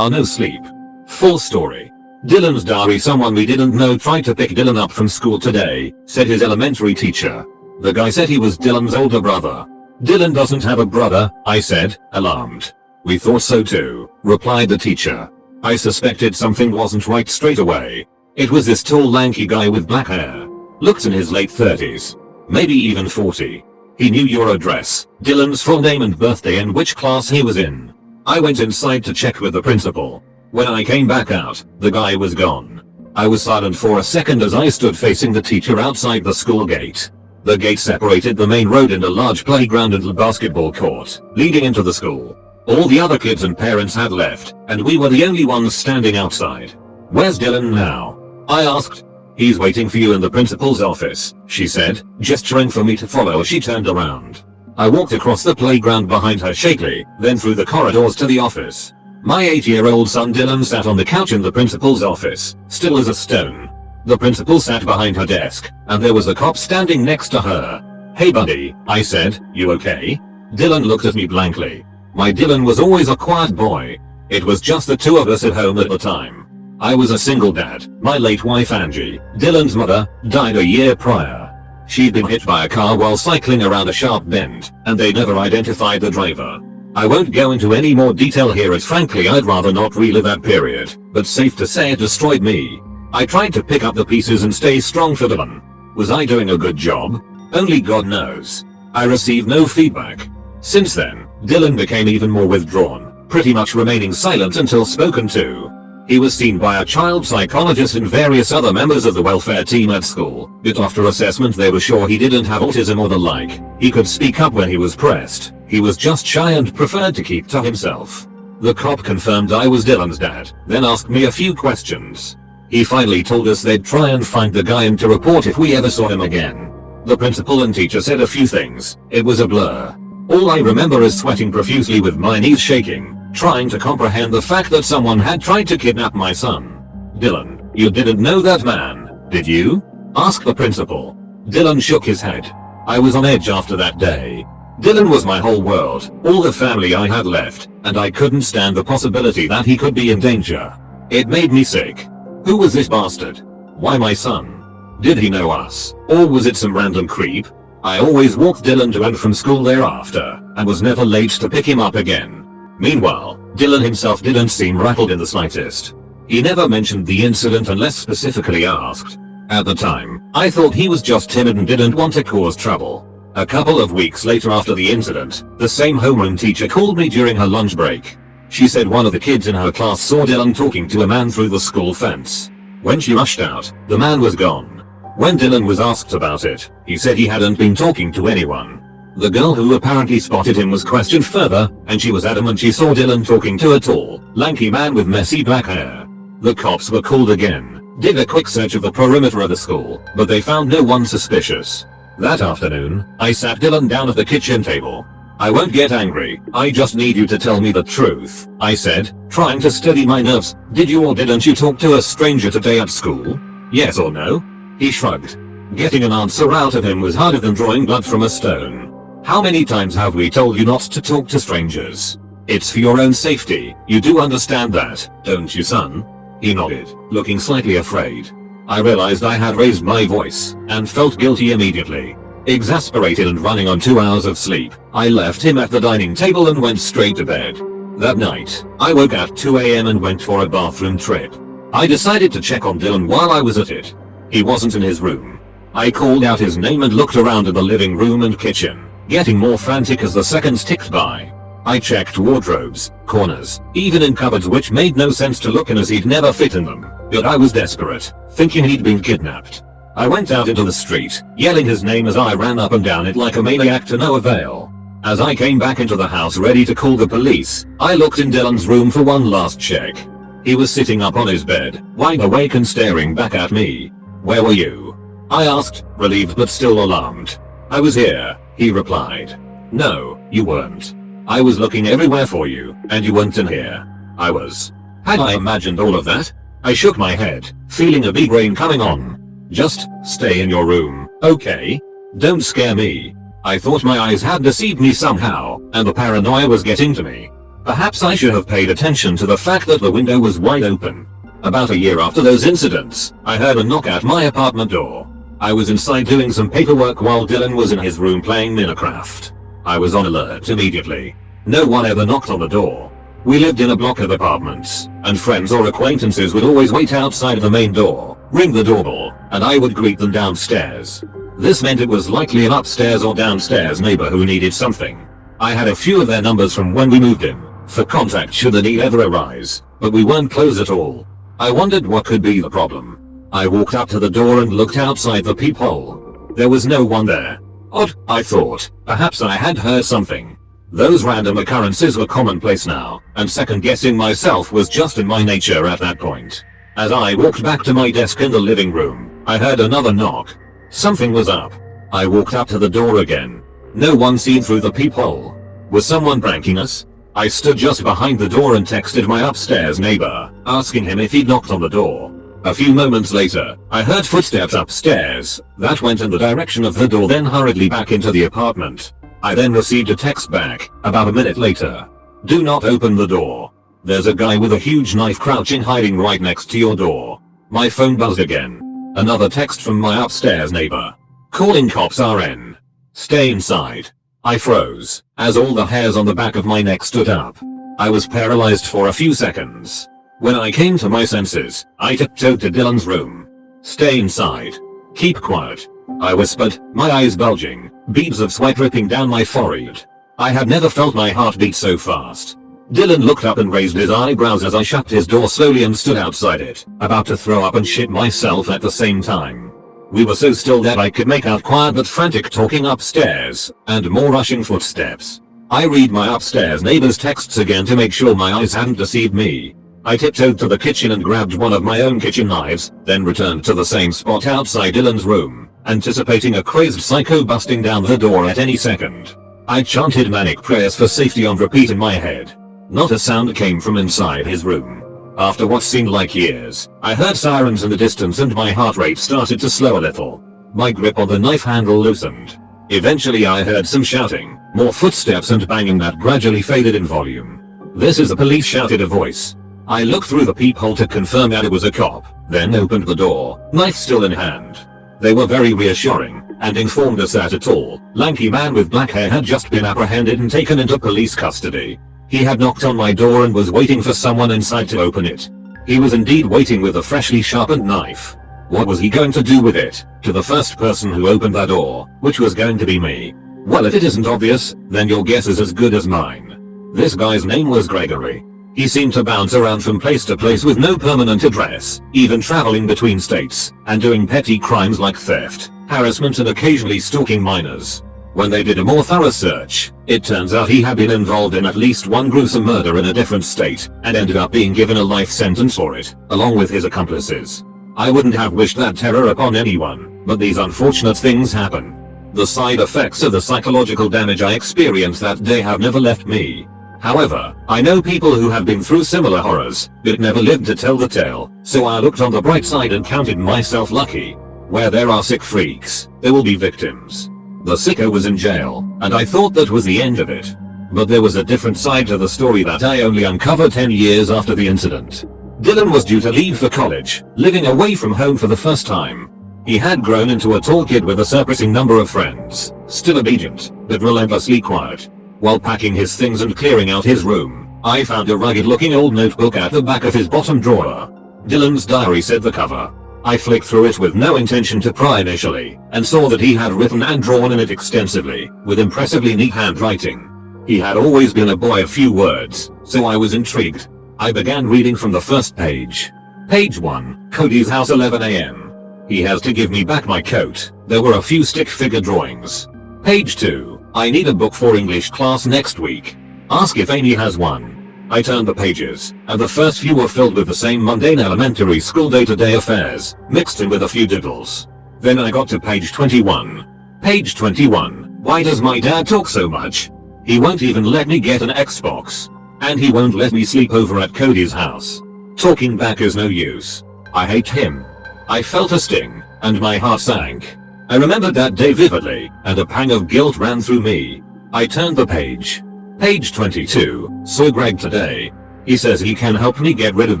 NoSleep. Full story. Dylan's diary. Someone we didn't know tried to pick Dylan up from school today, said his elementary teacher. The guy said he was Dylan's older brother. Dylan doesn't have a brother, I said, alarmed. We thought so too, replied the teacher. I suspected something wasn't right straight away. It was this tall lanky guy with black hair. Looked in his late 30s. Maybe even 40. He knew your address, Dylan's full name and birthday and which class he was in. I went inside to check with the principal. When I came back out, the guy was gone. I was silent for a second as I stood facing the teacher outside the school gate. The gate separated the main road and a large playground and a basketball court, leading into the school. All the other kids and parents had left, and we were the only ones standing outside. Where's Dylan now? I asked. He's waiting for you in the principal's office, she said, gesturing for me to follow as she turned around. I walked across the playground behind her shakily, then through the corridors to the office. My 8-year-old son Dylan sat on the couch in the principal's office, still as a stone. The principal sat behind her desk, and there was a cop standing next to her. Hey buddy, I said, you okay? Dylan looked at me blankly. My Dylan was always a quiet boy. It was just the two of us at home at the time. I was a single dad. My late wife Angie, Dylan's mother, died a year prior. She'd been hit by a car while cycling around a sharp bend, and they never identified the driver. I won't go into any more detail here as frankly I'd rather not relive that period, but safe to say it destroyed me. I tried to pick up the pieces and stay strong for Dylan. Was I doing a good job? Only God knows. I received no feedback. Since then, Dylan became even more withdrawn, pretty much remaining silent until spoken to. He was seen by a child psychologist and various other members of the welfare team at school, but after assessment they were sure he didn't have autism or the like. He could speak up when he was pressed. He was just shy and preferred to keep to himself. The cop confirmed I was Dylan's dad, then asked me a few questions. He finally told us they'd try and find the guy and to report if we ever saw him again. The principal and teacher said a few things. It was a blur. All I remember is sweating profusely with my knees shaking, trying to comprehend the fact that someone had tried to kidnap my son. Dylan, you didn't know that man, did you? Asked the principal. Dylan shook his head. I was on edge after that day. Dylan was my whole world, all the family I had left, and I couldn't stand the possibility that he could be in danger. It made me sick. Who was this bastard? Why my son? Did he know us, or was it some random creep? I always walked Dylan to and from school thereafter, and was never late to pick him up again. Meanwhile, Dylan himself didn't seem rattled in the slightest. He never mentioned the incident unless specifically asked. At the time, I thought he was just timid and didn't want to cause trouble. A couple of weeks later after the incident, the same homeroom teacher called me during her lunch break. She said one of the kids in her class saw Dylan talking to a man through the school fence. When she rushed out, the man was gone. When Dylan was asked about it, he said he hadn't been talking to anyone. The girl who apparently spotted him was questioned further, and she was adamant she saw Dylan talking to a tall, lanky man with messy black hair. The cops were called again, did a quick search of the perimeter of the school, but they found no one suspicious. That afternoon, I sat Dylan down at the kitchen table. I won't get angry, I just need you to tell me the truth, I said, trying to steady my nerves. Did you or didn't you talk to a stranger today at school? Yes or no? He shrugged. Getting an answer out of him was harder than drawing blood from a stone. How many times have we told you not to talk to strangers? It's for your own safety, you do understand that, don't you son? He nodded, looking slightly afraid. I realized I had raised my voice, and felt guilty immediately. Exasperated and running on 2 hours of sleep, I left him at the dining table and went straight to bed. That night, I woke at 2 AM and went for a bathroom trip. I decided to check on Dylan while I was at it. He wasn't in his room. I called out his name and looked around in the living room and kitchen, getting more frantic as the seconds ticked by. I checked wardrobes, corners, even in cupboards which made no sense to look in as he'd never fit in them, but I was desperate, thinking he'd been kidnapped. I went out into the street, yelling his name as I ran up and down it like a maniac to no avail. As I came back into the house ready to call the police, I looked in Dylan's room for one last check. He was sitting up on his bed, wide awake and staring back at me. Where were you? I asked, relieved but still alarmed. I was here, he replied. No, you weren't. I was looking everywhere for you, and you weren't in here. I was. Had I imagined all of that? I shook my head, feeling a big rain coming on. Just stay in your room, okay? Don't scare me. I thought my eyes had deceived me somehow, and the paranoia was getting to me. Perhaps I should have paid attention to the fact that the window was wide open. About a year after those incidents, I heard a knock at my apartment door. I was inside doing some paperwork while Dylan was in his room playing Minecraft. I was on alert immediately. No one ever knocked on the door. We lived in a block of apartments, and friends or acquaintances would always wait outside of the main door, ring the doorbell, and I would greet them downstairs. This meant it was likely an upstairs or downstairs neighbor who needed something. I had a few of their numbers from when we moved in, for contact should the need ever arise, but we weren't close at all. I wondered what could be the problem. I walked up to the door and looked outside the peephole. There was no one there. Odd, I thought. Perhaps I had heard something. Those random occurrences were commonplace now, and second-guessing myself was just in my nature at that point. As I walked back to my desk in the living room, I heard another knock. Something was up. I walked up to the door again. No one seen through the peephole. Was someone pranking us? I stood just behind the door and texted my upstairs neighbor, asking him if he'd knocked on the door. A few moments later, I heard footsteps upstairs that went in the direction of the door, then hurriedly back into the apartment. I then received a text back, about a minute later. Do not open the door. There's a guy with a huge knife crouching hiding right next to your door. My phone buzzed again. Another text from my upstairs neighbor. Calling cops RN. Stay inside. I froze, as all the hairs on the back of my neck stood up. I was paralyzed for a few seconds. When I came to my senses, I tiptoed to Dylan's room. Stay inside. Keep quiet. I whispered, my eyes bulging, beads of sweat dripping down my forehead. I had never felt my heart beat so fast. Dylan looked up and raised his eyebrows as I shut his door slowly and stood outside it, about to throw up and shit myself at the same time. We were so still that I could make out quiet but frantic talking upstairs, and more rushing footsteps. I read my upstairs neighbor's texts again to make sure my eyes hadn't deceived me. I tiptoed to the kitchen and grabbed one of my own kitchen knives, then returned to the same spot outside Dylan's room, anticipating a crazed psycho busting down the door at any second. I chanted manic prayers for safety on repeat in my head. Not a sound came from inside his room. After what seemed like years, I heard sirens in the distance and my heart rate started to slow a little. My grip on the knife handle loosened. Eventually I heard some shouting, more footsteps and banging that gradually faded in volume. This is the police, shouted a voice. I looked through the peephole to confirm that it was a cop, then opened the door, knife still in hand. They were very reassuring, and informed us that a tall, lanky man with black hair had just been apprehended and taken into police custody. He had knocked on my door and was waiting for someone inside to open it. He was indeed waiting with a freshly sharpened knife. What was he going to do with it, to the first person who opened that door, which was going to be me? Well, if it isn't obvious, then your guess is as good as mine. This guy's name was Gregory. He seemed to bounce around from place to place with no permanent address, even traveling between states, and doing petty crimes like theft, harassment and occasionally stalking minors. When they did a more thorough search, it turns out he had been involved in at least one gruesome murder in a different state, and ended up being given a life sentence for it, along with his accomplices. I wouldn't have wished that terror upon anyone, but these unfortunate things happen. The side effects of the psychological damage I experienced that day have never left me. However, I know people who have been through similar horrors, but never lived to tell the tale, so I looked on the bright side and counted myself lucky. Where there are sick freaks, there will be victims. The sicko was in jail, and I thought that was the end of it. But there was a different side to the story that I only uncovered 10 years after the incident. Dylan was due to leave for college, living away from home for the first time. He had grown into a tall kid with a surprising number of friends, still obedient, but relentlessly quiet. While packing his things and clearing out his room, I found a rugged-looking old notebook at the back of his bottom drawer. Dylan's diary, said the cover. I flicked through it with no intention to pry initially, and saw that he had written and drawn in it extensively, with impressively neat handwriting. He had always been a boy of few words, so I was intrigued. I began reading from the first page. Page 1, Cody's house, 11 a.m. He has to give me back my coat. There were a few stick figure drawings. Page 2, I need a book for English class next week. Ask if Amy has one. I turned the pages, and the first few were filled with the same mundane elementary school day-to-day affairs, mixed in with a few diddles. Then I got to page 21. Page 21, why does my dad talk so much? He won't even let me get an Xbox. And he won't let me sleep over at Cody's house. Talking back is no use. I hate him. I felt a sting, and my heart sank. I remembered that day vividly, and a pang of guilt ran through me. I turned the page. Page 22, saw Greg today. He says he can help me get rid of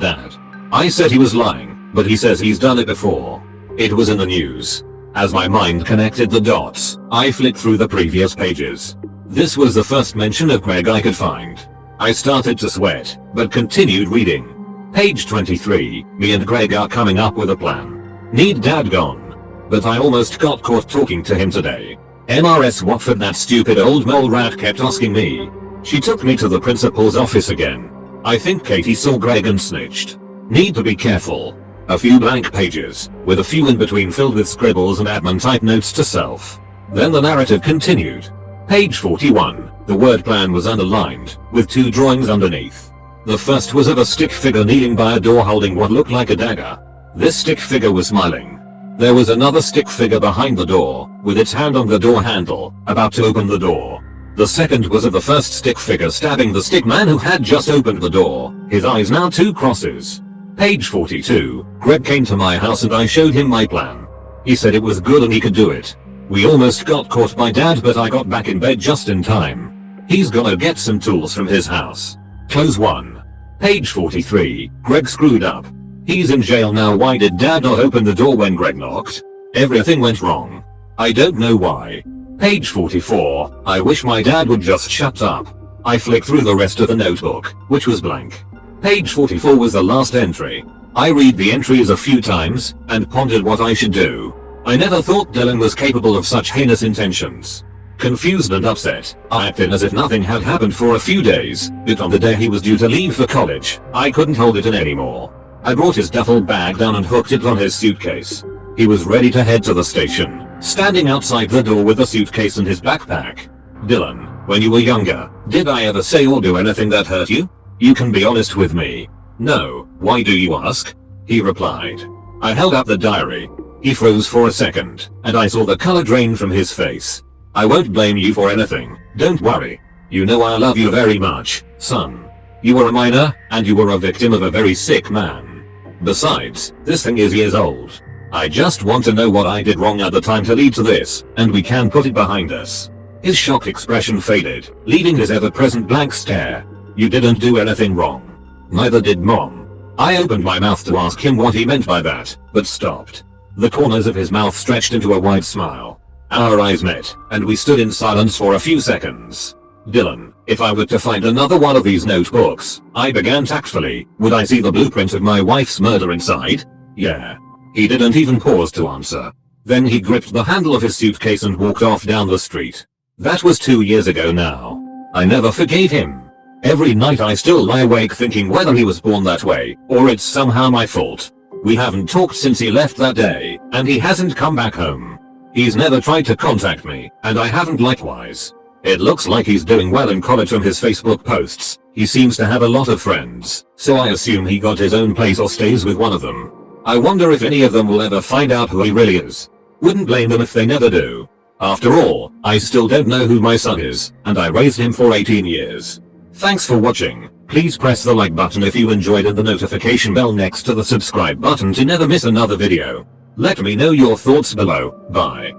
dad. I said he was lying, but he says he's done it before. It was in the news. As my mind connected the dots, I flicked through the previous pages. This was the first mention of Greg I could find. I started to sweat, but continued reading. Page 23, me and Greg are coming up with a plan. Need dad gone. But I almost got caught talking to him today. MRS Watford, that stupid old mole rat, kept asking me. She took me to the principal's office again. I think Katie saw Greg and snitched. Need to be careful. A few blank pages, with a few in between filled with scribbles and admin type notes to self. Then the narrative continued. Page 41, the word plan was underlined, with 2 drawings underneath. The first was of a stick figure kneeling by a door holding what looked like a dagger. This stick figure was smiling. There was another stick figure behind the door, with its hand on the door handle, about to open the door. The second was of the first stick figure stabbing the stick man who had just opened the door, his eyes now 2 crosses. Page 42, Greg came to my house and I showed him my plan. He said it was good and he could do it. We almost got caught by dad, but I got back in bed just in time. He's gonna get some tools from his house. Close 1. Page 43, Greg screwed up. He's in jail now. Why did dad not open the door when Greg knocked? Everything went wrong. I don't know why. Page 44, I wish my dad would just shut up. I flicked through the rest of the notebook, which was blank. Page 44 was the last entry. I read the entries a few times, and pondered what I should do. I never thought Dylan was capable of such heinous intentions. Confused and upset, I acted as if nothing had happened for a few days, but on the day he was due to leave for college, I couldn't hold it in anymore. I brought his duffel bag down and hooked it on his suitcase. He was ready to head to the station, standing outside the door with the suitcase and his backpack. Dylan, when you were younger, did I ever say or do anything that hurt you? You can be honest with me. No, why do you ask? He replied. I held up the diary. He froze for a second, and I saw the color drain from his face. I won't blame you for anything, don't worry. You know I love you very much, son. You were a minor, and you were a victim of a very sick man. Besides, this thing is years old. I just want to know what I did wrong at the time to lead to this, and we can put it behind us. His shocked expression faded, leaving his ever-present blank stare. You didn't do anything wrong. Neither did Mom. I opened my mouth to ask him what he meant by that, but stopped. The corners of his mouth stretched into a wide smile. Our eyes met, and we stood in silence for a few seconds. Dylan, if I were to find another one of these notebooks, I began tactfully, would I see the blueprint of my wife's murder inside? Yeah. He didn't even pause to answer. Then he gripped the handle of his suitcase and walked off down the street. That was 2 years ago now. I never forgave him. Every night I still lie awake thinking whether he was born that way, or it's somehow my fault. We haven't talked since he left that day, and he hasn't come back home. He's never tried to contact me, and I haven't likewise. It looks like he's doing well in college from his Facebook posts. He seems to have a lot of friends, so I assume he got his own place or stays with one of them. I wonder if any of them will ever find out who he really is. Wouldn't blame them if they never do. After all, I still don't know who my son is, and I raised him for 18 years. Thanks for watching. Please press the like button if you enjoyed and the notification bell next to the subscribe button to never miss another video. Let me know your thoughts below. Bye.